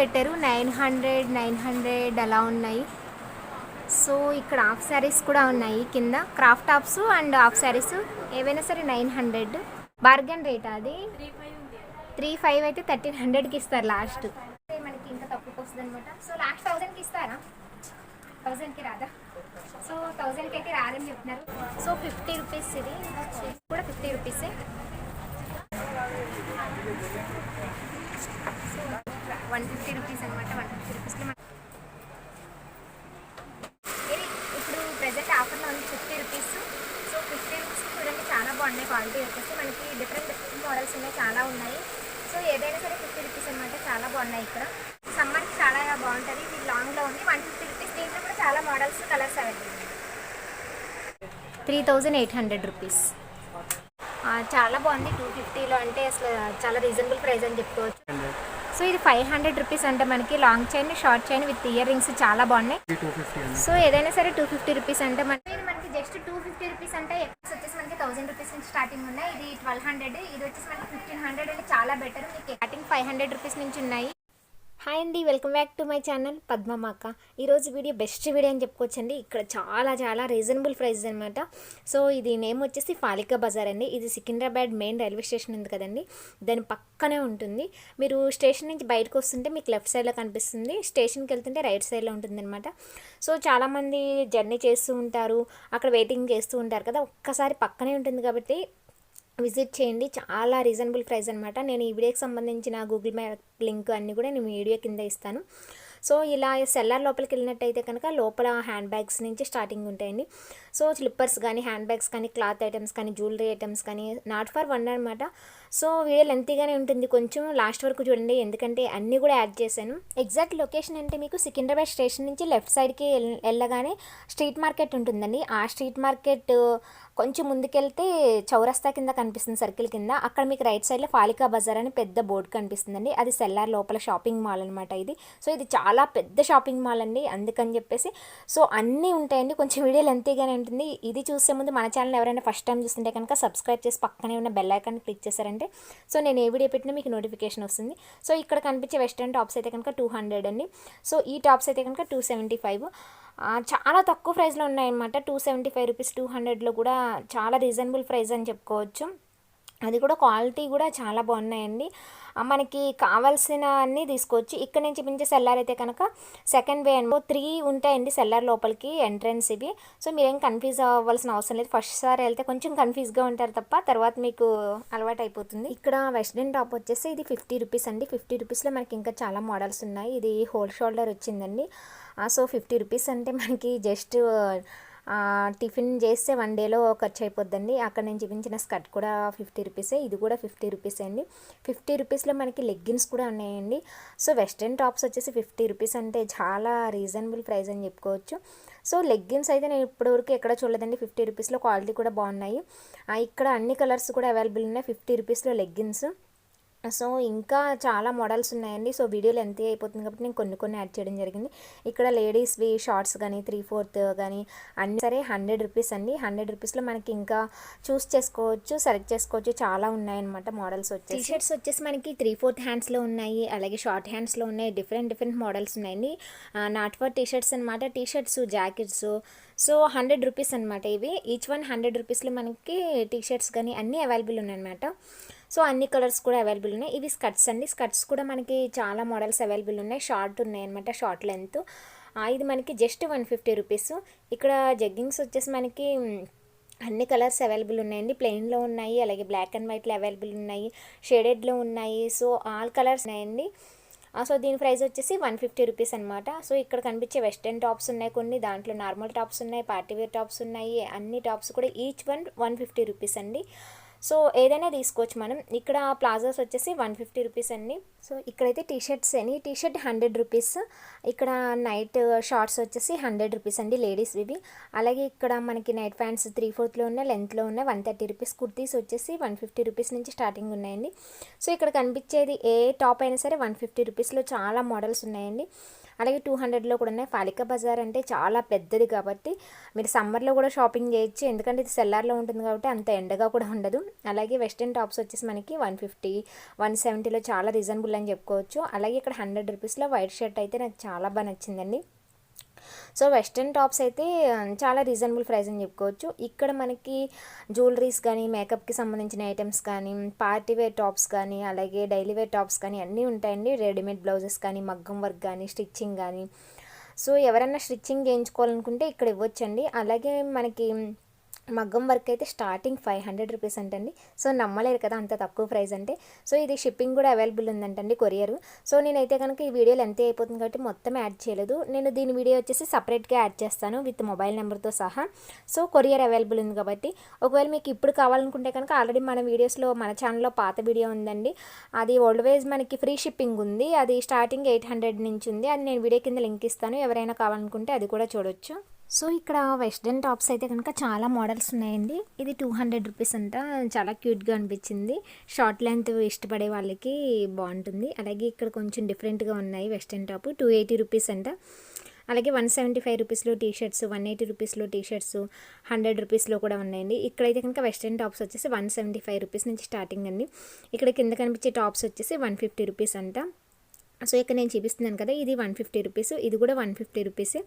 పెట్టారు. 900 అలా ఉన్నాయి. సో ఇక్కడ హాఫ్ శారీస్ కూడా ఉన్నాయి. కింద craft tops and half saris ఏవైనా సరే 900. బార్గెన్ రేట్ అది 35 అయితే 1300కి ఇస్తారు లాస్ట్. మనకి ఇంకా తక్కువకి వస్తుంది అనమాట. సో లాస్ట్ 1000కి ఇస్తారా? 1000కి రాదా? సో 1000కి అయితే రాదని చెప్తున్నారు. సో 50 రూపీస్ ఇది కూడా 50 రూపీసే. 150 రూపీస్ అనమాట. 150 రూపీస్లో ఇది ఇప్పుడు ప్రజెంట్ ఆఫర్లో ఉంది 50 రూపీస్. సో 50 రూపీస్ చూడండి, చాలా బాగున్నాయి. క్వాలిటీ వచ్చేసి మనకి డిఫరెంట్ మోడల్స్ ఉన్నాయి, చాలా ఉన్నాయి. సో ఏదైనా సరే 50 రూపీస్ అనమాట. చాలా బాగున్నాయి. ఇక్కడ సమ్మర్కి చాలా బాగుంటుంది. ఇది లాంగ్లో ఉంది. 150 రూపీస్. దీంట్లో కూడా చాలా మోడల్స్, కలర్స్ అవైలబుల్. 3800 రూపీస్. చాలా బాగుంది. 250లో అంటే అసలు చాలా రీజనబుల్ ప్రైస్ అని చెప్పుకోవచ్చు. సో ఇది 500 రూపీస్ అంటే మనకి long chain, short chain with ear rings చాలా బాగున్నాయి. సో ఏదైనా సరే 250 రూపీస్ అంటే మనకి జస్ట్ 250 రూపీస్ అంటే వచ్చేసి మనకి 1000 రూపీస్ నుంచి స్టార్టింగ్ ఉన్నాయి. ఇది 1200, ఇది వచ్చేసి మనకి 1500 అంటే చాలా బెటర్. మీకు స్టార్టింగ్ 500 రూపీస్ నుంచి ఉన్నాయి. హాయ్ అండి, welcome back to my channel పద్మమాక. ఈరోజు వీడియో బెస్ట్ వీడియో అని చెప్పుకోవచ్చండి. ఇక్కడ చాలా రీజనబుల్ ప్రైస్ అనమాట. సో ఇది నేమ్ వచ్చేసి ఫాలికా బజార్ అండి. ఇది సికింద్రాబాద్ మెయిన్ రైల్వే స్టేషన్ ఉంది కదండి, దాని పక్కనే ఉంటుంది. మీరు స్టేషన్ నుంచి బయటకు వస్తుంటే మీకు లెఫ్ట్ సైడ్లో కనిపిస్తుంది, స్టేషన్కి వెళ్తుంటే రైట్ సైడ్లో ఉంటుంది అనమాట. సో చాలామంది జర్నీ చేస్తూ ఉంటారు, అక్కడ వెయిటింగ్ చేస్తూ ఉంటారు కదా, ఒక్కసారి పక్కనే ఉంటుంది కాబట్టి విజిట్ చేయండి. చాలా రీజనబుల్ ప్రైస్ అనమాట. నేను ఈ వీడియోకి సంబంధించిన గూగుల్ మ్యాప్ లింక్ అన్నీ కూడా నేను వీడియో కింద ఇస్తాను. సో ఇలా సెల్లర్ లోపలికి వెళ్ళినట్టయితే కనుక లోపల హ్యాండ్ బ్యాగ్స్ నుంచి స్టార్టింగ్ ఉంటాయండి. సో స్లిప్పర్స్ కానీ, హ్యాండ్ బ్యాగ్స్ కానీ, క్లాత్ ఐటమ్స్ కానీ, జ్యువెలరీ ఐటమ్స్ కానీ, నాట్ ఫర్ వన్ అనమాట. సో వీడియో లెంతీగానే ఉంటుంది, కొంచెం లాస్ట్ వరకు చూడండి, ఎందుకంటే అన్నీ కూడా యాడ్ చేశాను. ఎగ్జాక్ట్ లొకేషన్ అంటే మీకు సికింద్రాబాద్ స్టేషన్ నుంచి లెఫ్ట్ సైడ్కి వెళ్ళగానే స్ట్రీట్ మార్కెట్ ఉంటుందండి. ఆ స్ట్రీట్ మార్కెట్ కొంచెం ముందుకెళ్తే చౌరస్తా కింద కనిపిస్తుంది, సర్కిల్ కింద. అక్కడ మీకు రైట్ సైడ్లో ఫాలికా బజార్ అని పెద్ద బోర్డు కనిపిస్తుందండి. అది సెల్లార్ లోపల షాపింగ్ మాల్ అనమాట ఇది. సో ఇది చాలా పెద్ద షాపింగ్ మాల్ అండి, అందుకని చెప్పేసి సో అన్నీ ఉంటాయండి. కొంచెం వీడియో లెంతీగానే ఉంటుంది. ఇది చూసే ముందు మన ఛానల్ ఎవరైనా ఫస్ట్ టైం చూస్తుంటే కనుక సబ్స్క్రైబ్ చేసి పక్కనే ఉన్న బెల్ ఐకాన్ క్లిక్ చేశారంటే సో నేను ఏ వీడియో పెట్టినా మీకు నోటిఫికేషన్ వస్తుంది. సో ఇక్కడ కనిపించే వెస్ట్రన్ టాప్స్ అయితే కనుక 200 అండి. సో ఈ టాప్స్ అయితే కనుక 275. చాలా తక్కువ ప్రైస్లో ఉన్నాయన్నమాట. 275 రూపీస్, 200లో కూడా చాలా రీజనబుల్ ప్రైస్ అని చెప్పుకోవచ్చు. అది కూడా క్వాలిటీ కూడా చాలా బాగున్నాయండి. మనకి కావాల్సిన అన్నీ తీసుకోవచ్చు. ఇక్కడ నుంచి మించి సెల్లార్ అయితే కనుక సెకండ్ వే అండ్ 3 ఉంటాయండి సెల్లార్ లోపలికి ఎంట్రన్స్ ఇవి. సో మీరేం కన్ఫ్యూజ్ అవ్వాల్సిన అవసరం లేదు. ఫస్ట్ సారి వెళ్తే కొంచెం కన్ఫ్యూజ్గా ఉంటారు తప్ప తర్వాత మీకు అలవాటు అయిపోతుంది. ఇక్కడ వెస్ట్రన్ టాప్ వచ్చేసి ఇది 50 రూపీస్ అండి. 50 రూపీస్లో మనకి ఇంకా చాలా మోడల్స్ ఉన్నాయి. ఇది హోల్ షోల్డర్ వచ్చిందండి. సో 50 రూపీస్ అంటే మనకి జస్ట్ టిఫిన్ చేస్తే 1 డేలో ఖర్చు అయిపోద్దండి. అక్కడ నేను చూపించిన స్కర్ట్ కూడా 50 రూపీసే, ఇది కూడా 50 రూపీస్ అండి. 50 రూపీస్లో మనకి లెగ్గిన్స్ కూడా ఉన్నాయండి. సో వెస్ట్రన్ టాప్స్ వచ్చేసి 50 రూపీస్ అంటే చాలా రీజనబుల్ ప్రైస్ అని చెప్పుకోవచ్చు. సో లెగ్గిన్స్ అయితే నేను ఇప్పటివరకు ఎక్కడ చూడలేదండి. 50 రూపీస్లో క్వాలిటీ కూడా బాగున్నాయి. ఇక్కడ అన్ని కలర్స్ కూడా అవైలబుల్ ఉన్నాయి 50 రూపీస్లో లెగ్గిన్స్. సో ఇంకా చాలా మోడల్స్ ఉన్నాయండి. సో వీడియోలు ఎంత అయిపోతుంది కాబట్టి నేను కొన్ని యాడ్ చేయడం జరిగింది. ఇక్కడ లేడీస్వి షార్ట్స్ కానీ 3/4 కానీ అన్నీ సరే 100 రూపీస్ అండి. 100 రూపీస్లో మనకి ఇంకా చూస్ చేసుకోవచ్చు, సెలెక్ట్ చేసుకోవచ్చు, చాలా ఉన్నాయన్నమాట మోడల్స్ వచ్చేసి. టీషర్ట్స్ వచ్చేసి మనకి 3/4 హ్యాండ్స్లో ఉన్నాయి, అలాగే షార్ట్ హ్యాండ్స్లో ఉన్నాయి. డిఫరెంట్ మోడల్స్ ఉన్నాయండి. నాట్ ఫర్ టీషర్ట్స్ అనమాట. T-shirts, jackets. సో 100 రూపీస్ అనమాట ఇవి. ఈచ్ వన్ 100 రూపీస్లో మనకి టీషర్ట్స్ కానీ అన్నీ అవైలబుల్ ఉన్నాయన్నమాట. సో అన్ని కలర్స్ కూడా అవైలబుల్ ఉన్నాయి. ఇవి స్కర్ట్స్ అండి. స్కర్ట్స్ కూడా మనకి చాలా మోడల్స్ అవైలబుల్ ఉన్నాయి. షార్ట్ ఉన్నాయన్నమాట, షార్ట్ లెంత్. ఇది మనకి జస్ట్ 150 రూపీస్. ఇక్కడ జగ్గింగ్స్ వచ్చేసి మనకి అన్ని కలర్స్ అవైలబుల్ ఉన్నాయండి. ప్లెయిన్లో ఉన్నాయి, అలాగే బ్లాక్ అండ్ వైట్లో అవైలబుల్ ఉన్నాయి, షేడెడ్లో ఉన్నాయి. సో ఆల్ కలర్స్ ఉన్నాయండి. సో దీని ప్రైస్ వచ్చేసి 150 రూపీస్ అనమాట. సో ఇక్కడ కనిపించే వెస్ట్రన్ టాప్స్ ఉన్నాయి, కొన్ని దాంట్లో నార్మల్ టాప్స్ ఉన్నాయి, పార్టీవేర్ టాప్స్ ఉన్నాయి. అన్ని టాప్స్ కూడా ఈచ్ వన్ 150 రూపీస్ అండి. సో ఏదైనా తీసుకోవచ్చు మనం. ఇక్కడ ప్లాజోస్ వచ్చేసి 150 రూపీస్ అండి. సో ఇక్కడైతే టీషర్ట్స్ ఎనీ టీషర్ట్ 100 రూపీస్. ఇక్కడ నైట్ షార్ట్స్ వచ్చేసి 100 రూపీస్ అండి, లేడీస్ ఇవి. అలాగే ఇక్కడ మనకి నైట్ ప్యాంట్స్ 3/4లో ఉన్న లెంత్లో ఉన్న 130 రూపీస్. కుర్తీస్ వచ్చేసి 150 రూపీస్ నుంచి స్టార్టింగ్ ఉన్నాయండి. సో ఇక్కడ కనిపించేది ఏ టాప్ అయినా సరే 150 రూపీస్లో చాలా మోడల్స్ ఉన్నాయండి. అలాగే 200లో కూడా ఉన్నాయి. పాలికా బజార్ అంటే చాలా పెద్దది కాబట్టి మీరు సమ్మర్లో కూడా షాపింగ్ చేయొచ్చు, ఎందుకంటే ఇది సెల్లార్లో ఉంటుంది కాబట్టి అంత ఎండగా కూడా ఉండదు. అలాగే వెస్ట్రన్ టాప్స్ వచ్చేసి మనకి 150, 170లో చాలా రీజనబుల్ అని చెప్పుకోవచ్చు. అలాగే ఇక్కడ 100 రూపీస్లో వైట్ షర్ట్ అయితే నాకు చాలా బాగా నచ్చిందండి. సో వెస్ట్రన్ టాప్స్ అయితే చాలా రీజనబుల్ ప్రైస్ అని చెప్పుకోవచ్చు. ఇక్కడ మనకి జ్యువెలరీస్ కానీ, మేకప్కి సంబంధించిన ఐటమ్స్ కానీ, పార్టీ వేర్ టాప్స్ కానీ, అలాగే డైలీ వేర్ టాప్స్ కానీ అన్నీ ఉంటాయండి. రెడీమేడ్ బ్లౌజెస్ కానీ, మగ్గం వర్క్ కానీ, స్టిచ్చింగ్ కానీ. సో ఎవరైనా స్టిచ్చింగ్ చేయించుకోవాలనుకుంటే ఇక్కడ ఇవ్వచ్చండి. అలాగే మనకి మగ్గం వర్క్ అయితే స్టార్టింగ్ 500 రూపీస్ అంటండి. సో నమ్మలేరు కదా అంత తక్కువ ప్రైస్ అంటే. సో ఇది షిప్పింగ్ కూడా అవైలబుల్ ఉందంటండి, కొరియరు. సో నేనైతే కనుక ఈ వీడియోలో ఎంత అయిపోతుంది కాబట్టి మొత్తం యాడ్ చేయలేదు. నేను దీని వీడియో వచ్చేసి సపరేట్గా యాడ్ చేస్తాను విత్ మొబైల్ నెంబర్తో సహా. సో కొరియర్ అవైలబుల్ ఉంది కాబట్టి ఒకవేళ మీకు ఇప్పుడు కావాలనుకుంటే కనుక ఆల్రెడీ మన వీడియోస్లో మన ఛానల్లో పాత వీడియో ఉందండి. అది ఆల్వేస్ మనకి ఫ్రీ షిప్పింగ్ ఉంది. అది స్టార్టింగ్ 800 నుంచి ఉంది. అది నేను వీడియో కింద లింక్ ఇస్తాను, ఎవరైనా కావాలనుకుంటే అది కూడా చూడొచ్చు. సో ఇక్కడ వెస్ట్రన్ టాప్స్ అయితే కనుక చాలా మోడల్స్ ఉన్నాయండి. ఇది 200 రూపీస్ అంట, చాలా క్యూట్గా అనిపించింది. షార్ట్ లెంత్ ఇష్టపడే వాళ్ళకి బాగుంటుంది. అలాగే ఇక్కడ కొంచెం డిఫరెంట్గా ఉన్నాయి వెస్ట్రన్ టాప్, 280 రూపీస్ అంట. అలాగే 175 రూపీస్లో టీషర్ట్స్, 180 రూపీస్లో టీషర్ట్స్, 100 రూపీస్లో కూడా ఉన్నాయండి. ఇక్కడైతే కనుక వెస్ట్రన్ టాప్స్ వచ్చేసి 175 రూపీస్ నుంచి స్టార్టింగ్ అండి. ఇక్కడ కింద కనిపించే టాప్స్ వచ్చేసి 150 రూపీస్ అంట. సో ఇక్కడ నేను చూపిస్తున్నాను కదా, ఇది 150 రూపీస్, ఇది కూడా 150 రూపీస్.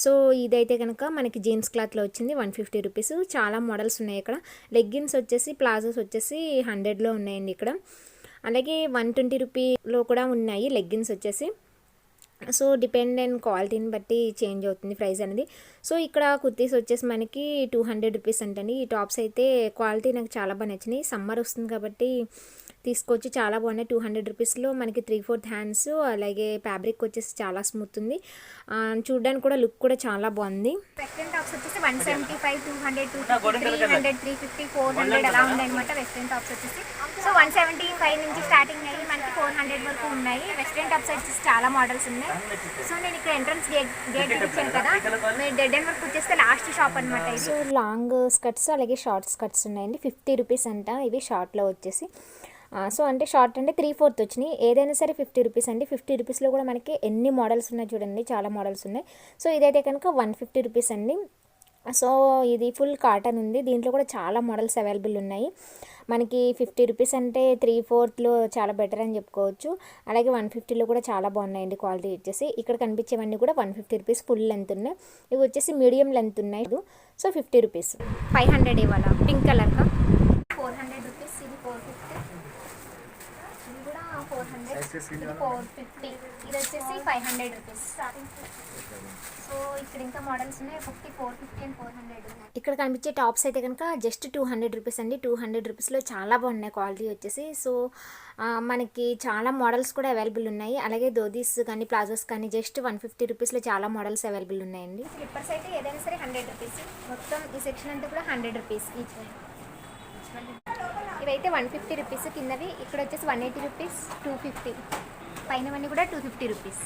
సో ఇదైతే కనుక మనకి జీన్స్ క్లాత్లో వచ్చింది 150 రూపీస్. చాలా మోడల్స్ ఉన్నాయి ఇక్కడ. లెగ్గిన్స్ వచ్చేసి, ప్లాజోస్ వచ్చేసి 100లో ఉన్నాయండి ఇక్కడ. అలాగే 120 రూపీలో కూడా ఉన్నాయి లెగ్గిన్స్ వచ్చేసి. సో డిపెండ్ అండ్ క్వాలిటీని బట్టి చేంజ్ అవుతుంది ప్రైస్ అనేది. సో ఇక్కడ కుర్తీస్ వచ్చేసి మనకి 200 రూపీస్ అంటండి. ఈ టాప్స్ అయితే క్వాలిటీ నాకు చాలా బాగా నచ్చినాయి. సమ్మర్ వస్తుంది కాబట్టి తీసుకోవచ్చు, చాలా బాగున్నాయి. 200 రూపీస్లో మనకి 3/4 హ్యాండ్స్, అలాగే ఫ్యాబ్రిక్ వచ్చేసి చాలా స్మూత్ ఉంది. చూడడానికి కూడా లుక్ కూడా చాలా బాగుంది. వెస్ట్రన్ టాప్స్ వచ్చేసి 175, 200, 250, 300, 350, 400 అలా ఉన్నాయన్నమాట వెస్ట్రన్ టాప్స్ వచ్చేసి. సో 175 నుంచి స్టార్టింగ్ అయ్యి మనకి 400 వరకు ఉన్నాయి. వెస్ట్రన్ టాప్స్ వచ్చేసి చాలా మోడల్స్ ఉన్నాయి. సో నేను ఇక్కడ ఎంట్రన్స్ గేట్ ఇచ్చాను కదా, మీరు డెడ్ అండ్ వర్క్ వచ్చేస్తే లాస్ట్ షాప్ అనమాట. సో లాంగ్ స్కర్ట్స్ అలాగే షార్ట్ స్కర్ట్స్ ఉన్నాయండి. 50 రూపీస్ అంట ఇవి షార్ట్లో వచ్చేసి. సో అంటే షార్ట్ అంటే 3/4 వచ్చినాయి. ఏదైనా సరే 50 రూపీస్ అండి. 50 రూపీస్లో కూడా మనకి ఎన్ని మోడల్స్ ఉన్నాయి చూడండి, చాలా మోడల్స్ ఉన్నాయి. సో ఇదైతే కనుక 150 రూపీస్ అండి. సో ఇది ఫుల్ కాటన్ ఉంది. దీంట్లో కూడా చాలా మోడల్స్ అవైలబుల్ ఉన్నాయి. మనకి 50 రూపీస్ అంటే 3/4లో చాలా బెటర్ అని చెప్పుకోవచ్చు. అలాగే 150లో కూడా చాలా బాగున్నాయండి క్వాలిటీ వచ్చేసి. ఇక్కడ కనిపించేవన్నీ కూడా 150 రూపీస్ ఫుల్ లెంత్ ఉన్నాయి. ఇవి వచ్చేసి మీడియం లెంత్ ఉన్నాయి. So 50 rupees. 500 ఇవాళ పింక్ కలర్గా 400 రూపీస్. ఇది 450, ఇది కూడా 400, ఇది 450, ఇది వచ్చేసి 500 రూపీస్. సో ఇక్కడ ఇంకా మోడల్స్ ఉన్నాయి. 50, 450 అండ్ 400 ఉన్నాయి. ఇక్కడ కనిపించే టాప్స్ అయితే కనుక జస్ట్ 200 రూపీస్ అండి. 200 రూపీస్లో చాలా బాగున్నాయి క్వాలిటీ వచ్చేసి. సో మనకి చాలా మోడల్స్ కూడా అవైలబుల్ ఉన్నాయి. అలాగే ధోతీస్ కానీ, ప్లాజోస్ కానీ జస్ట్ 150 రూపీస్లో చాలా మోడల్స్ అవైలబుల్ ఉన్నాయండి. స్లిప్పర్స్ అయితే ఏదైనా సరే 100 రూపీస్. మొత్తం ఈ సెక్షన్ అంతా కూడా 100 రూపీస్ ఈచ్. ఇవైతే 150 రూపీస్ కిందవి. ఇక్కడ వచ్చేసి 180 రూపీస్, 250, పైనవన్నీ కూడా 250 రూపీస్.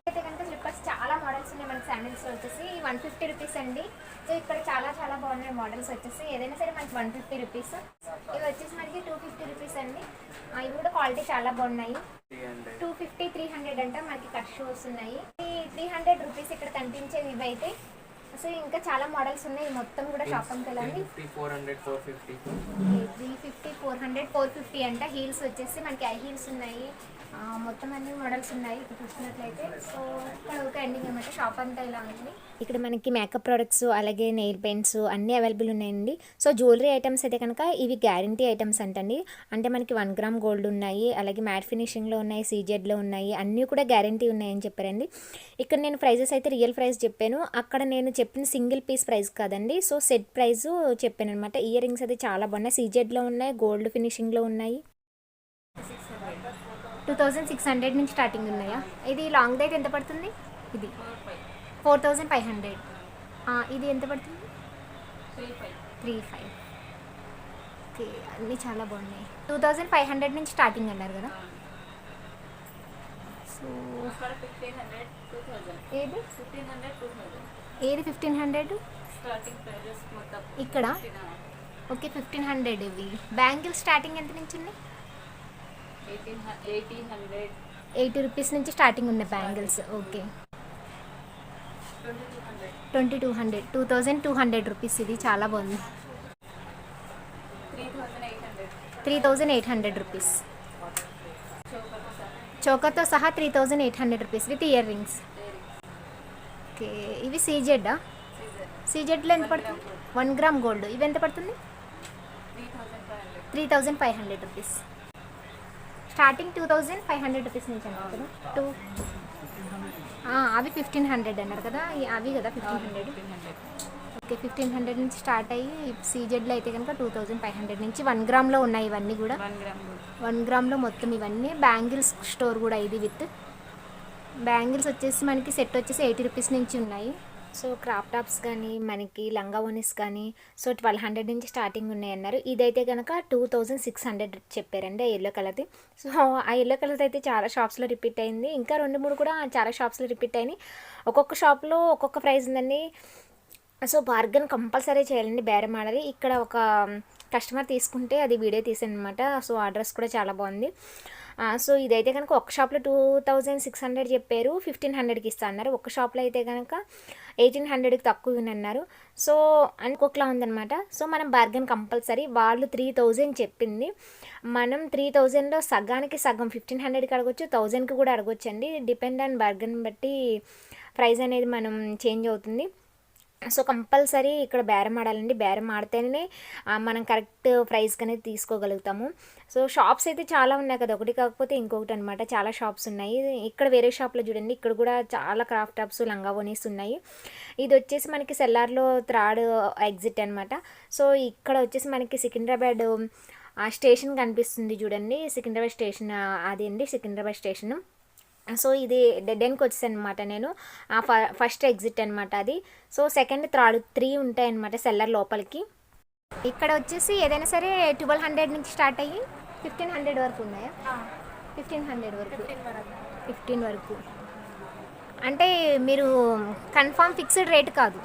అయితే కనుక స్లిప్పర్స్ చాలా మోడల్స్ ఉన్నాయి మనకి. శాండిల్స్లో వచ్చేసి 150 రూపీస్ అండి. సో ఇక్కడ చాలా చాలా బాగున్నాయి మోడల్స్ వచ్చేసి. ఏదైనా సరే మనకి 150 రూపీస్. ఇవి వచ్చేసి మనకి 250 రూపీస్ అండి. ఇవి కూడా క్వాలిటీ చాలా బాగున్నాయి. 250, 300 అంట మనకి కట్ షూస్ ఉన్నాయి. 300 రూపీస్ ఇక్కడ కనిపించేవి ఇవి అయితే. సో ఇంకా చాలా మోడల్స్ ఉన్నాయి. మొత్తం కూడా షాప్ అంతా వెళ్ళండి. 350, 400, 450 అంట. హీల్స్ వచ్చేసి మనకి హై హీల్స్ ఉన్నాయి. మొత్తం అన్ని మోడల్స్ ఉన్నాయి ఇక్కడ చూసినట్లయితే. సో ఇక్కడ ఒక ఎండింగ్ అనమాట, షాప్ అంతా ఇలా ఉంది. ఇక్కడ మనకి మేకప్ ప్రొడక్ట్స్ అలాగే నెయిల్ పెయింట్స్ అన్నీ అవైలబుల్ ఉన్నాయండి. సో జ్యువెలరీ ఐటమ్స్ అయితే కనుక ఇవి గ్యారంటీ ఐటమ్స్ అంటండి. అంటే మనకి 1 గ్రామ్ గోల్డ్ ఉన్నాయి, అలాగే మ్యాట్ ఫినిషింగ్లో ఉన్నాయి, సీజెడ్లో ఉన్నాయి, అన్నీ కూడా గ్యారంటీ ఉన్నాయని చెప్పారండి. ఇక్కడ నేను ప్రైజెస్ అయితే రియల్ ప్రైస్ చెప్పాను. అక్కడ నేను చెప్పిన సింగిల్ పీస్ ప్రైస్ కాదండి. సో సెట్ ప్రైస్ చెప్పాను అనమాట. ఇయర్ రింగ్స్ అయితే చాలా బాగున్నాయి, సీజెడ్లో ఉన్నాయి, గోల్డ్ ఫినిషింగ్లో ఉన్నాయి. 2600 నుంచి స్టార్టింగ్ ఉన్నాయా? ఇది లాంగ్ అయితే ఎంత పడుతుంది? ఇది 4500. ఇది ఎంత పడుతుంది? 35. ఓకే, అన్నీ చాలా బాగున్నాయి. 2500 నుంచి స్టార్టింగ్ అన్నారు కదా. సో ఏది 1500 ఇక్కడ? ఓకే 1500. ఇవి బ్యాంగిల్ స్టార్టింగ్ ఎంత నుంచి ఉంది? 1800. 80 రూపీస్ నుంచి స్టార్టింగ్ ఉన్నాయి బ్యాంగిల్స్. Okay, 2200, 2200 rupees. ఇది చాలా బాగుంది. 3800 రూపీస్. చోకర్తో సహా 3800 rupees with ear rings. Okay, ఇవి సీజెడ్డా? సీజెడ్లో ఎంత పడుతుంది? 1 గ్రామ్ గోల్డ్. ఇవి ఎంత పడుతుంది? 3500 రూపీస్. స్టార్టింగ్ 2500 రూపీస్ నుంచి అన్నారు కదా. అవి 1500 అన్నారు కదా, అవి కదా 1500. ఓకే, 1500 నుంచి స్టార్ట్ అయ్యి సీజెడ్లో అయితే కనుక 2500 నుంచి 1 గ్రామ్లో ఉన్నాయి ఇవన్నీ కూడా. 1 గ్రామ్లో మొత్తం ఇవన్నీ. బ్యాంగిల్స్ స్టోర్ కూడా ఇది విత్ బ్యాంగిల్స్ వచ్చేసి మనకి సెట్ వచ్చేసి 80 రూపీస్ నుంచి ఉన్నాయి. సో క్రాప్ టాప్స్ కానీ మనకి లంగా ఓనీస్ కానీ సో 1200 నుంచి స్టార్టింగ్ ఉన్నాయి అన్నారు. ఇదైతే కనుక 2600 చెప్పారండి ఆ ఎల్లో కలర్ది. సో ఆ ఎల్లో కలర్ అయితే చాలా షాప్స్లో రిపీట్ అయింది. ఇంకా 2-3 కూడా చాలా షాప్స్లో రిపీట్ అయినాయి. ఒక్కొక్క షాప్లో ఒక్కొక్క ప్రైస్ ఉందండి. సో బార్గెన్ కంపల్సరీ చేయాలండి, బేరం ఆడాలి. ఇక్కడ ఒక కస్టమర్ తీసుకుంటే అది వీడియో తీసాను అనమాట. సో ఆ డ్రెస్ కూడా చాలా బాగుంది. సో ఇదైతే కనుక ఒక షాప్లో 2600 చెప్పారు, 1500కి ఇస్తా అన్నారు. ఒక షాప్లో అయితే కనుక 1800కి తక్కువ అన్నారు. సో ఇంకొకలా ఉందన్నమాట. సో మనం బార్గెన్ కంపల్సరీ. వాళ్ళు 3000 చెప్పింది, మనం 3000లో సగానికి సగం 1500కి అడగొచ్చు, 1000కి కూడా అడగొచ్చు అండి. డిపెండ్ ఆన్ బార్గెన్ బట్టి ప్రైస్ అనేది మనం చేంజ్ అవుతుంది. సో కంపల్సరీ ఇక్కడ బేరం ఆడాలండి. బేరం ఆడితేనే మనం కరెక్ట్ ప్రైస్కి అనేది తీసుకోగలుగుతాము. సో షాప్స్ అయితే చాలా ఉన్నాయి కదా, ఒకటి కాకపోతే ఇంకొకటి అనమాట. చాలా షాప్స్ ఉన్నాయి. ఇక్కడ వేరే షాప్లో చూడండి, ఇక్కడ కూడా చాలా క్రాఫ్ట్ టాప్స్ లంగా ఓనీస్ ఉన్నాయి. ఇది వచ్చేసి మనకి సెల్లార్లో 3rd ఎగ్జిట్ అనమాట. సో ఇక్కడ వచ్చేసి మనకి సికింద్రాబాద్ స్టేషన్ కనిపిస్తుంది చూడండి. సికింద్రాబాద్ స్టేషన్ అది అండి, సికింద్రాబాద్ స్టేషన్. సో ఇది డెడ్ ఎండ్కి వచ్చేసాను అనమాట నేను. ఫస్ట్ ఎగ్జిట్ అనమాట అది. సో సెకండ్ 3 ఉంటాయి అనమాట సెల్లర్ లోపలికి. ఇక్కడ వచ్చేసి ఏదైనా సరే 1200 నుంచి స్టార్ట్ అయ్యి 1500 వరకు ఉన్నాయా? 1500 వరకు, 15 వరకు. అంటే మీరు కన్ఫామ్ ఫిక్స్డ్ రేట్ కాదు,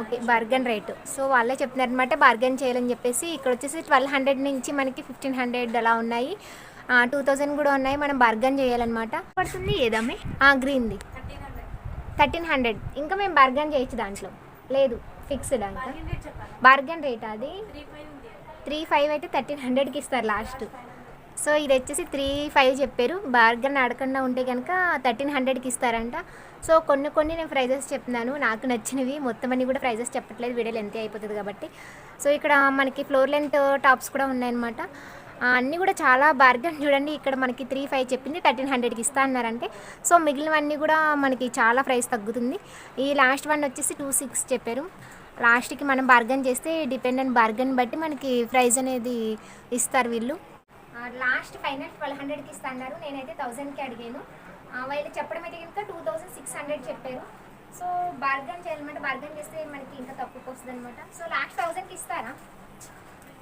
ఓకే, బార్గెన్ రేటు. సో వాళ్ళే చెప్తున్నారు అనమాట బార్గెన్ చేయాలని చెప్పేసి. ఇక్కడ వచ్చేసి 1200 నుంచి మనకి 1500 అలా ఉన్నాయి, 2000 కూడా ఉన్నాయి. మనం బార్గెన్ చేయాలన్నమాట. పడుతుంది ఏదమ్మే? గ్రీన్ది 1300. ఇంకా మేము బార్గెన్ చేయొచ్చు, దాంట్లో లేదు ఫిక్స్డ్. ఇంకా బార్గెన్ రేట్ అది 35 అయితే 1300కి ఇస్తారు లాస్ట్. సో ఇది వచ్చేసి 35 చెప్పారు. బార్గెన్ ఆడకుండా ఉంటే కనుక 1300కి ఇస్తారంట. సో కొన్ని నేను ప్రైజెస్ చెప్తున్నాను, నాకు నచ్చినవి. మొత్తం అన్నీ కూడా ప్రైజెస్ చెప్పట్లేదు, వీడియోలు ఎంత అయిపోతుంది కాబట్టి. సో ఇక్కడ మనకి ఫ్లోర్ లెంత్ టాప్స్ కూడా ఉన్నాయన్నమాట. అన్నీ కూడా చాలా బార్గెన్. చూడండి ఇక్కడ మనకి 35 చెప్పింది, 1300కి ఇస్తా అన్నారంటే. సో మిగిలినవన్నీ కూడా మనకి చాలా ప్రైస్ తగ్గుతుంది. ఈ లాస్ట్ వన్ వచ్చేసి 26 చెప్పారు. లాస్ట్కి మనం బార్గెన్ చేస్తే డిపెండెంట్ బార్గెన్ బట్టి మనకి ప్రైస్ అనేది ఇస్తారు వీళ్ళు. లాస్ట్ ఫైనల్ 1200కి ఇస్తా అన్నారు. నేనైతే 1000కి అడిగాను. వాళ్ళు చెప్పడం అయితే కనుక 2600 చెప్పారు. సో బార్గెన్ చేయాలన్నమాట. బార్గెన్ చేస్తే మనకి ఇంకా తక్కువకి వస్తుంది అనమాట. సో లాస్ట్ 1000కి ఇస్తారా?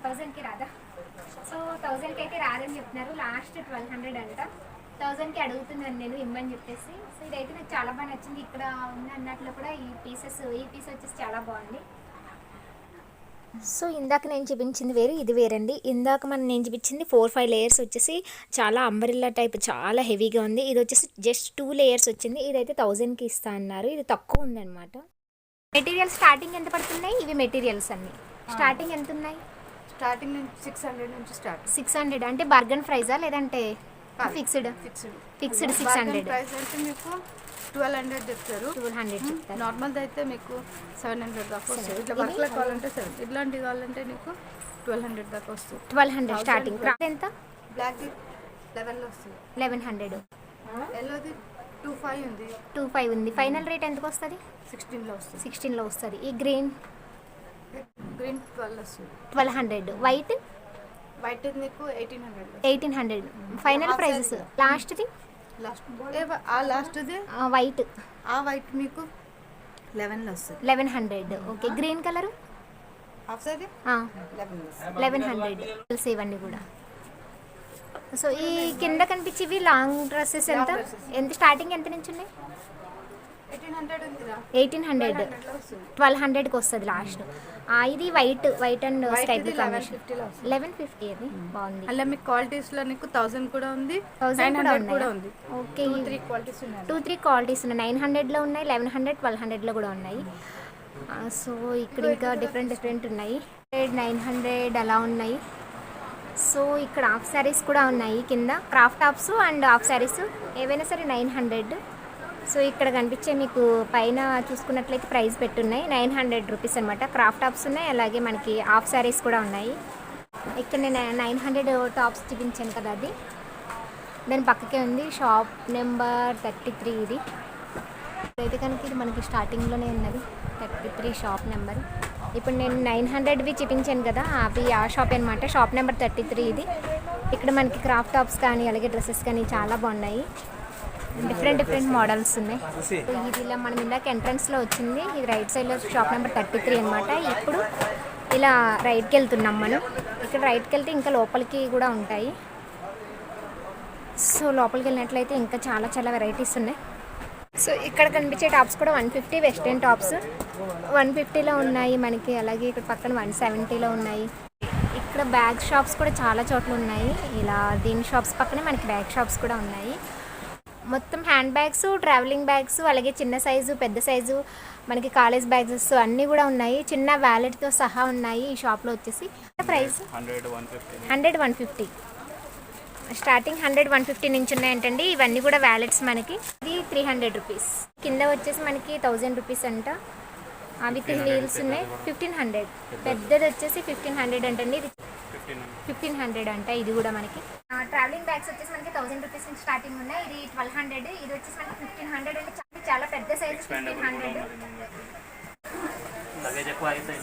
1000కి రాదా? సో 1000కి అయితే రాదని చెప్తున్నారు. లాస్ట్ 1200 అంట. 1000కి అడుగుతున్నాను నేను ఇమ్మని చెప్పేసి. సో ఇదైతే నాకు చాలా బాగా నచ్చింది. ఇక్కడ ఉన్న అన్నట్లో కూడా ఈ పీస్ వచ్చేసి చాలా బాగుంది. సో ఇందాక నేను చూపించింది వేరు, ఇది వేరండి. ఇందాక నేను చూపించింది 4-5 లేయర్స్ వచ్చేసి చాలా అంబ్రెల్లా టైప్, చాలా హెవీగా ఉంది. ఇది వచ్చేసి జస్ట్ 2 లేయర్స్ వచ్చింది. ఇదైతే 1000కి ఇస్తా అన్నారు. ఇది తక్కువ ఉందన్నమాట. మెటీరియల్స్ స్టార్టింగ్ ఎంత పడుతున్నాయి? ఇవి మెటీరియల్స్ అన్ని స్టార్టింగ్ ఎంత ఉన్నాయి? స్టార్టింగ్ 600 నుంచి స్టార్ట్. 600 అంటే బార్గెన్ ప్రైజా లేదంటే ఫిక్స్డ్? ఫిక్స్డ్ 600. ప్రైస్ అయితే మీకు 1200 చెప్తారు. 1200 చెప్తారు. నార్మల్ది అయితే మీకు 700 దాకా వస్తుంది. ఇట్లా వర్క్లో కావాలంటే 7, ఇట్లాంటివి కావాలంటే మీకు 1200 దాకా వస్తుంది. 1200 స్టార్టింగ్. ఎంత? బ్లాక్ది 11లో వస్తుంది. 1100. ఎల్లోది 25 ఉంది. 25 ఉంది. ఫైనల్ రేట్ ఎంతకు వస్తుంది? 16లో వస్తుంది. 16లో వస్తుంది. ఈ గ్రీన్ 12 వస్తుంది. 1200. వైట్ మీకు 1800. 1800 ఫైనల్ ప్రైజెస్. లాస్ట్ది లాస్ట్ది వైట్. ఆ వైట్ మీకు 11లో వస్తుంది. 1100. Okay, green colour half sorry 1100. ఇవన్నీ కూడా. సో ఈ కింద కనిపించేవి లాంగ్ డ్రెస్సెస్ ఎంత స్టార్టింగ్ ఎంత నుంచి ఉన్నాయి? 1800 ఉందిరా, 1800, 1200 వస్తుంది. 1200కి వస్తుంది లాస్ట్. ఇది white and sky blue combination. 1150 వస్తుంది. 1150 అది బాగుంది. అలా మీకు క్వాలిటీస్లో నీకు 1000 కూడా ఉంది, 1000 కూడా 900 కూడా ఉంది. ఓకే, 2-3 క్వాలిటీస్ ఉన్నాయి. 2-3 క్వాలిటీస్ ఉన్నాయి. 900లో ఉన్నాయి, 1100, 1200లో కూడా ఉన్నాయి. సో ఇక్కడ ఇంకా డిఫరెంట్ ఉన్నాయి. 900 అలా ఉన్నాయి. సో ఇక్కడ హాఫ్ శారీస్ కూడా ఉన్నాయి, కింద craft tops and half saris ఏవైనా సరే 900. సో ఇక్కడ కనిపించే మీకు పైన చూసుకున్నట్లయితే ప్రైస్ పెట్టున్నాయి 900 రూపీస్ అనమాట. క్రాఫ్ట్ టాప్స్ ఉన్నాయి, అలాగే మనకి హాఫ్ శారీస్ కూడా ఉన్నాయి. ఇక్కడ నేను 900 టాప్స్ చూపించాను కదా, అది దాని పక్కకే ఉంది షాప్ నెంబర్ 33. ఇది అయితే కనుక ఇది మనకి స్టార్టింగ్లోనే ఉన్నది 33 షాప్ నెంబర్. ఇప్పుడు నేను 900వి చూపించాను కదా, అవి ఆ షాప్ అనమాట, షాప్ నెంబర్ 33 ఇది. ఇక్కడ మనకి క్రాఫ్ట్ టాప్స్ కానీ అలాగే డ్రెస్సెస్ కానీ చాలా బాగున్నాయి, డిఫరెంట్ మోడల్స్ ఉన్నాయి. ఇది ఇలా మనం ఇందాక ఎంట్రన్స్లో వచ్చింది, ఇది రైట్ సైడ్లో షాప్ నెంబర్ 33 అనమాట. ఇప్పుడు ఇలా రైట్కి వెళ్తున్నాం మనం. ఇక్కడ రైట్కి వెళ్తే ఇంకా లోపలికి కూడా ఉంటాయి. సో లోపలికి వెళ్ళినట్లయితే ఇంకా చాలా వెరైటీస్ ఉన్నాయి. సో ఇక్కడ కనిపించే టాప్స్ కూడా 150 వెస్ట్రన్ టాప్స్ 150లో ఉన్నాయి మనకి, అలాగే ఇక్కడ పక్కన 170లో ఉన్నాయి. ఇక్కడ బ్యాగ్ షాప్స్ కూడా చాలా చోట్ల ఉన్నాయి. ఇలా దీని షాప్స్ పక్కనే మనకి బ్యాగ్ షాప్స్ కూడా ఉన్నాయి. మొత్తం హ్యాండ్ బ్యాగ్స్, ట్రావెలింగ్ బ్యాగ్స్, అలాగే చిన్న సైజు పెద్ద సైజు మనకి కాలేజ్ బ్యాగ్స్ అన్నీ కూడా ఉన్నాయి. చిన్న వ్యాలెట్తో సహా ఉన్నాయి ఈ షాప్లో. వచ్చేసి ప్రైస్ 100-150 స్టార్టింగ్ 100-150 నుంచి ఉన్నాయంటండి. ఇవన్నీ కూడా వ్యాలెట్స్ మనకి. ఇది 300 రూపీస్. కింద వచ్చేసి మనకి 1000 రూపీస్ అంట. విత్ హీల్స్ ఉన్నాయి 1500. పెద్దది వచ్చేసి 1500 అంటండి. ఇది 1500 అంట. ఇది కూడా మనకి ట్రావెలింగ్ బ్యాగ్స్ వచ్చేసి మనకి 1000 రూపీస్ నుంచి స్టార్టింగ్ ఉన్నాయి. ఇది 1200. ఇది వచ్చేసి మనకి 1500 అంటే చాలా పెద్ద సైజ్ 1500.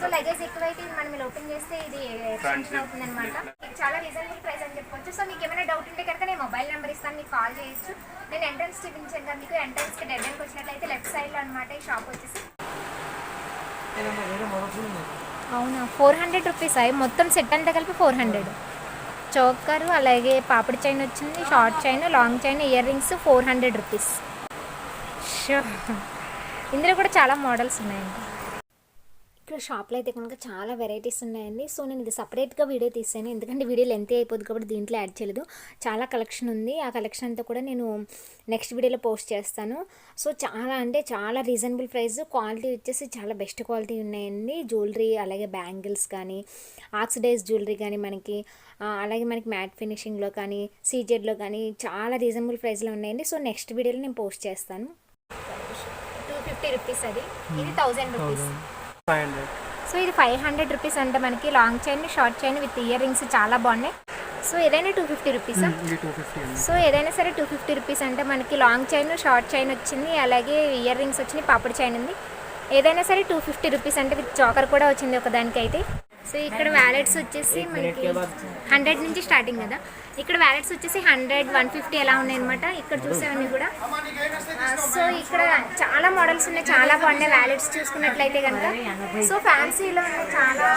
సో లగేజ్ ఎక్కువైతే మనం ఇలా ఓపెన్ చేస్తే ఇది ఎక్స్టెన్షన్ అవుతుంది అనమాట. చాలా రీజనబుల్ ప్రైస్ అని చెప్పొచ్చు. సో మీకు ఏమైనా డౌట్ ఉంటే కనుక నేను మొబైల్ నెంబర్ ఇస్తాను, మీకు కాల్ చేయొచ్చు. నేను ఎంట్రన్స్ చూపించాను కదా మీకు, ఎంట్రన్స్కి డెడ్ ఎండ్కి వచ్చినట్లయితే లెఫ్ట్ సైడ్లో అనమాట ఈ షాప్ వచ్చేసి. అవునా, 400 రూపీస్ అయ్యి మొత్తం సెట్ అంతా కలిపి 400. చోకరు అలాగే పాపిడి చైన్ వచ్చింది, short chain, long chain, ear rings 400 rupees. ఇందులో కూడా చాలా మోడల్స్ ఉన్నాయండి. ఇక్కడ షాప్లో అయితే కనుక చాలా వెరైటీస్ ఉన్నాయండి. సో నేను ఇది సపరేట్గా వీడియో తీసాను, ఎందుకంటే వీడియో లెంత్ అయిపోద్ది కాబట్టి దీంట్లో యాడ్ చేయలేదు. చాలా కలెక్షన్ ఉంది, ఆ కలెక్షన్ అంతా కూడా నేను నెక్స్ట్ వీడియోలో పోస్ట్ చేస్తాను. సో చాలా అంటే చాలా రీజనబుల్ ప్రైస్, క్వాలిటీ వచ్చేసి చాలా బెస్ట్ క్వాలిటీ ఉన్నాయండి. జ్యువెలరీ అలాగే బ్యాంగిల్స్ కానీ, ఆక్సిడైజ్ జ్యువెలరీ కానీ మనకి, అలాగే మనకి మ్యాట్ ఫినిషింగ్లో కానీ, సీజెడ్లో కానీ చాలా రీజనబుల్ ప్రైస్లో ఉన్నాయండి. సో నెక్స్ట్ వీడియోలో నేను పోస్ట్ చేస్తాను. 250 రూపీస్ అది, ఇది 1000 రూపీస్. సో ఇది 500 రూపీస్ అంటే మనకి long chain, short chain with ear rings చాలా బాగున్నాయి. సో ఏదైనా 250 రూపీస్. సో ఏదైనా సరే 250 రూపీస్ అంటే మనకి లాంగ్ చైన్, షార్ట్ చైన్ వచ్చింది, అలాగే ఇయర్ రింగ్స్ వచ్చినాయి, పాపిడి చైన్ ఉంది. ఏదైనా సరే 250 రూపీస్ అంటే విత్ చాకర్ కూడా వచ్చింది ఒకదానికైతే. సో ఇక్కడ వ్యాలెట్స్ వచ్చేసి మనకి 100 నుంచి స్టార్టింగ్ కదా. ఇక్కడ వ్యాలెట్స్ వచ్చేసి 100, 150 ఎలా ఉన్నాయన్నమాట. ఇక్కడ చూసేవన్నీ కూడా. సో ఇక్కడ చాలా మోడల్స్ ఉన్నాయి, చాలా బాగున్నాయి వ్యాలెట్స్ చూసుకున్నట్లయితే కనుక. సో ఫ్యాన్సీలో చాలా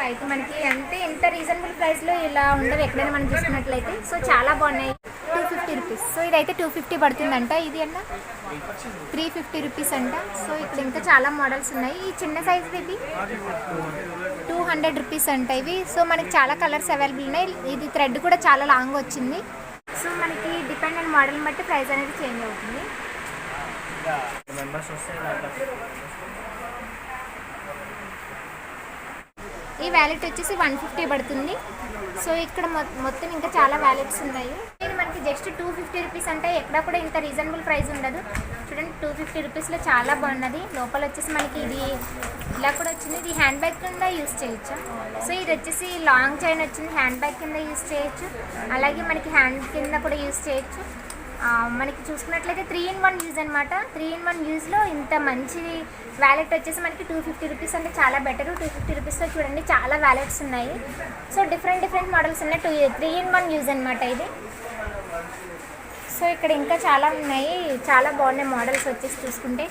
అయితే మనకి అంటే ఇంత రీజనబుల్ ప్రైస్లో ఇలా ఉండవు ఎక్కడైనా మనం చూసుకున్నట్లయితే. సో చాలా బాగున్నాయి. 250 రూపీస్. సో ఇదైతే 250 పడుతుందంట. ఇది అంట 350 రూపీస్ అంట. సో ఇక్కడ ఇంకా చాలా మోడల్స్ ఉన్నాయి. ఈ చిన్న సైజు ఇవి 200 రూపీస్ అంట ఇవి. సో మనకి చాలా కలర్స్ అవైలబుల్ ఉన్నాయి. ఇది థ్రెడ్ కూడా చాలా లాంగ్ వచ్చింది. సో మనకి డిపెండ్ అయిన మోడల్ బట్టి ప్రైస్ అనేది చేంజ్ అవుతుంది. ఈ వ్యాలెట్ వచ్చేసి 150 పడుతుంది. సో ఇక్కడ మొత్తం ఇంకా చాలా వ్యాలెట్స్ ఉన్నాయి. ఇది మనకి జస్ట్ 250 రూపీస్ అంటే ఎక్కడ కూడా ఇంత రీజనబుల్ ప్రైస్ ఉండదు. చూడండి 250 రూపీస్లో చాలా బాగున్నది. లోపల వచ్చేసి మనకి ఇది ఇలా కూడా వచ్చింది. ఇది హ్యాండ్ బ్యాగ్ కింద యూస్ చేయొచ్చు. సో ఇది వచ్చేసి లాంగ్ చైన్ వచ్చింది, హ్యాండ్ బ్యాగ్ కింద యూస్ చేయొచ్చు, అలాగే మనకి హ్యాండ్ కింద కూడా యూస్ చేయొచ్చు. మనకి చూసుకున్నట్లయితే 3-in-1 యూజ్ అనమాట. 3-in-1 యూజ్లో ఇంత మంచి వ్యాలెట్ వచ్చేసి మనకి 250 రూపీస్ అంటే చాలా బెటర్. 250 రూపీస్లో చూడండి చాలా వ్యాలెట్స్ ఉన్నాయి. సో డిఫరెంట్ మోడల్స్ ఉన్నాయి. 3-in-1 యూజ్ అనమాట ఇది. సో ఇక్కడ ఇంకా చాలా ఉన్నాయి, చాలా బాగున్నాయి మోడల్స్ వచ్చేసి చూసుకుంటే.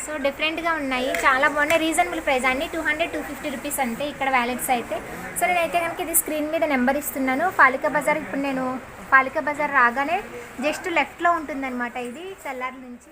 సో సో డిఫరెంట్గా ఉన్నాయి, చాలా బాగున్నాయి, రీజనబుల్ ప్రైస్ అన్ని 200-250 రూపీస్ అంతే ఇక్కడ వ్యాలెట్స్ అయితే. సో నేనైతే కనుక ఇది స్క్రీన్ మీద నెంబర్ ఇస్తున్నాను. పాలికా బజార్, ఇప్పుడు నేను పాలికా బజార్ రాగానే జస్ట్ లెఫ్ట్లో ఉంటుందన్నమాట, ఇది సెల్లార్ నుంచి.